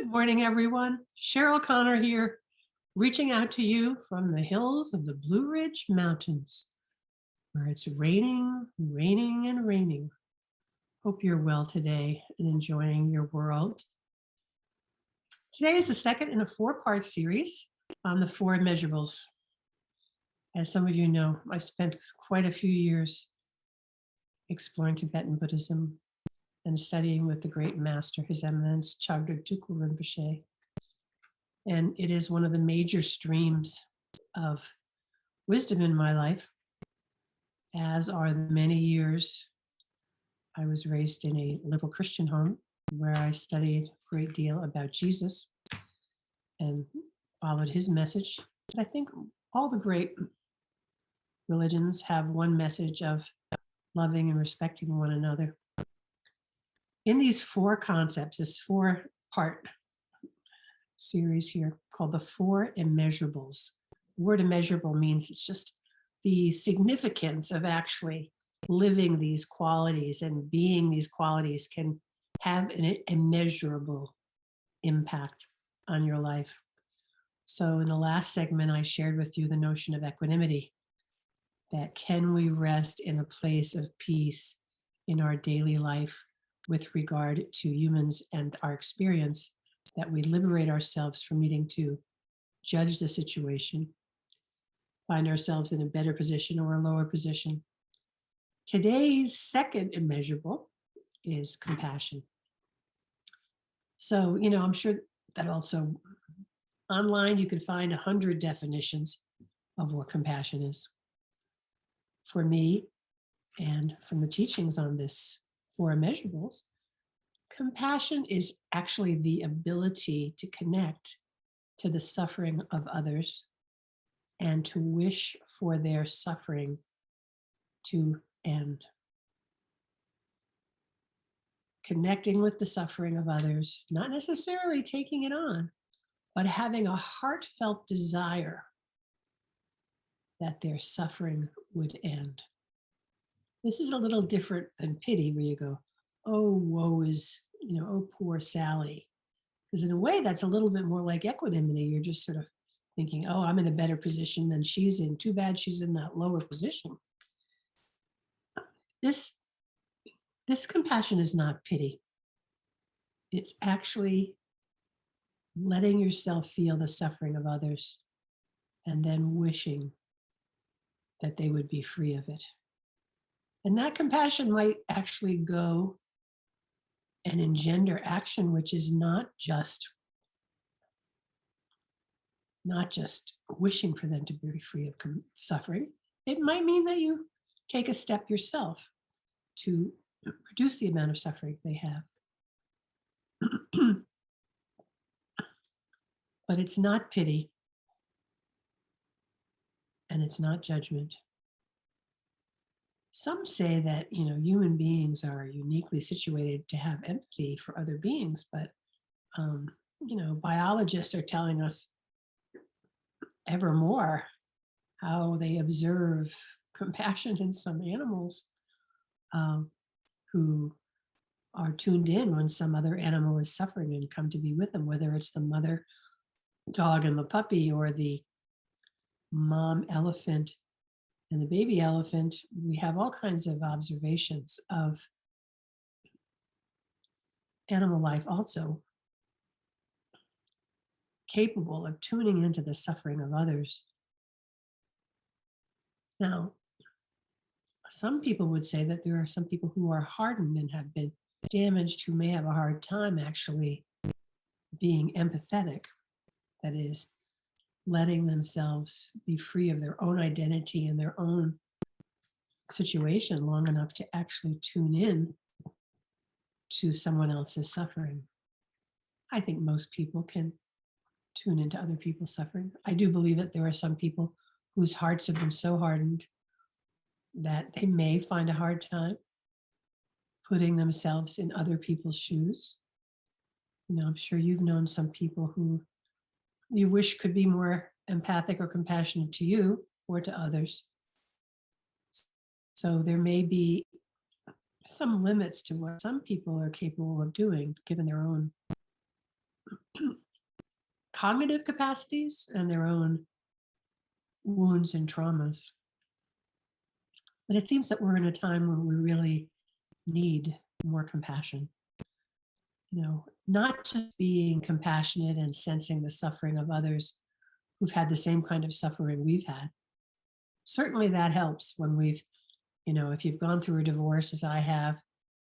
Good morning, everyone. Cheryl Connor here, reaching out to you from the hills of the Blue Ridge Mountains, where it's raining, raining, and raining. Hope you're well today and enjoying your world. Today is the second in a four-part series on the Four Immeasurables. As some of you know, I spent quite a few years exploring Tibetan Buddhism and studying with the great master, His Eminence Chagdud Tukul Rinpoche. And it is one of the major streams of wisdom in my life, as are the many years I was raised in a liberal Christian home where I studied a great deal about Jesus and followed his message. But I think all the great religions have one message of loving and respecting one another. In these four concepts, this four-part series here called the Four Immeasurables. The word immeasurable means it's just the significance of actually living these qualities and being these qualities can have an immeasurable impact on your life. So in the last segment, I shared with you the notion of equanimity, that can we rest in a place of peace in our daily life with regard to humans and our experience, that we liberate ourselves from needing to judge the situation, find ourselves in a better position or a lower position. Today's second immeasurable is compassion. So, I'm sure that also online you could find 100 definitions of what compassion is. For me, and from the teachings on this Four Immeasurables, compassion is actually the ability to connect to the suffering of others and to wish for their suffering to end. Connecting with the suffering of others, not necessarily taking it on, but having a heartfelt desire that their suffering would end. This is a little different than pity, where you go, oh, woe is, oh, poor Sally. Because in a way, that's a little bit more like equanimity. You're just sort of thinking, oh, I'm in a better position than she's in. Too bad she's in that lower position. This compassion is not pity. It's actually letting yourself feel the suffering of others and then wishing that they would be free of it. And that compassion might actually go and engender action, which is not just wishing for them to be free of suffering. It might mean that you take a step yourself to reduce the amount of suffering they have. But it's not pity, and it's not judgment. Some say that, human beings are uniquely situated to have empathy for other beings, but, biologists are telling us ever more how they observe compassion in some animals who are tuned in when some other animal is suffering and come to be with them, whether it's the mother dog and the puppy or the mom elephant and the baby elephant. We have all kinds of observations of animal life also capable of tuning into the suffering of others. Now, some people would say that there are some people who are hardened and have been damaged who may have a hard time actually being empathetic. That is, letting themselves be free of their own identity and their own situation long enough to actually tune in to someone else's suffering. I think most people can tune into other people's suffering. I do believe that there are some people whose hearts have been so hardened that they may find a hard time putting themselves in other people's shoes. I'm sure you've known some people who you wish could be more empathic or compassionate to you or to others. So there may be some limits to what some people are capable of doing, given their own cognitive capacities and their own wounds and traumas. But it seems that we're in a time when we really need more compassion. Not just being compassionate and sensing the suffering of others who've had the same kind of suffering we've had. Certainly that helps when if you've gone through a divorce as I have,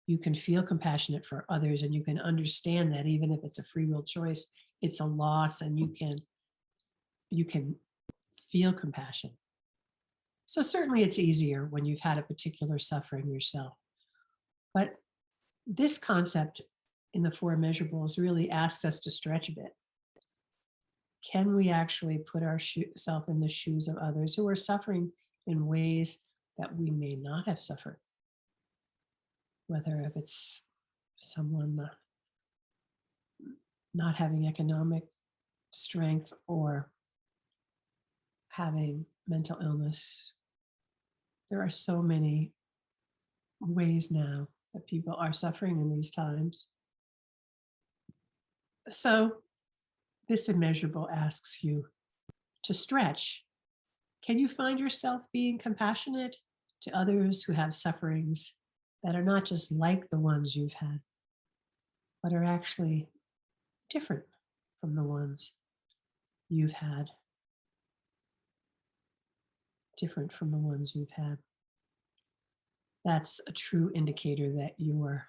you can feel compassionate for others and you can understand that even if it's a free will choice, it's a loss and you can feel compassion. So certainly it's easier when you've had a particular suffering yourself. But this concept in the Four Immeasurables really asks us to stretch a bit. Can we actually put ourselves in the shoes of others who are suffering in ways that we may not have suffered? Whether if it's someone not having economic strength or having mental illness. There are so many ways now that people are suffering in these times. So this immeasurable asks you to stretch. Can you find yourself being compassionate to others who have sufferings that are not just like the ones you've had, but are actually different from the ones you've had? Different from the ones you've had. That's a true indicator that your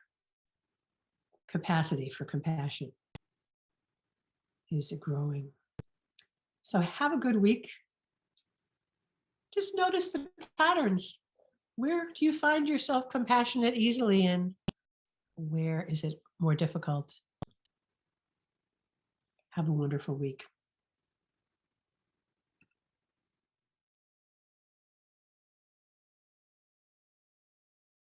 capacity for compassion is growing. So have a good week. Just notice the patterns. Where do you find yourself compassionate easily and where is it more difficult? Have a wonderful week.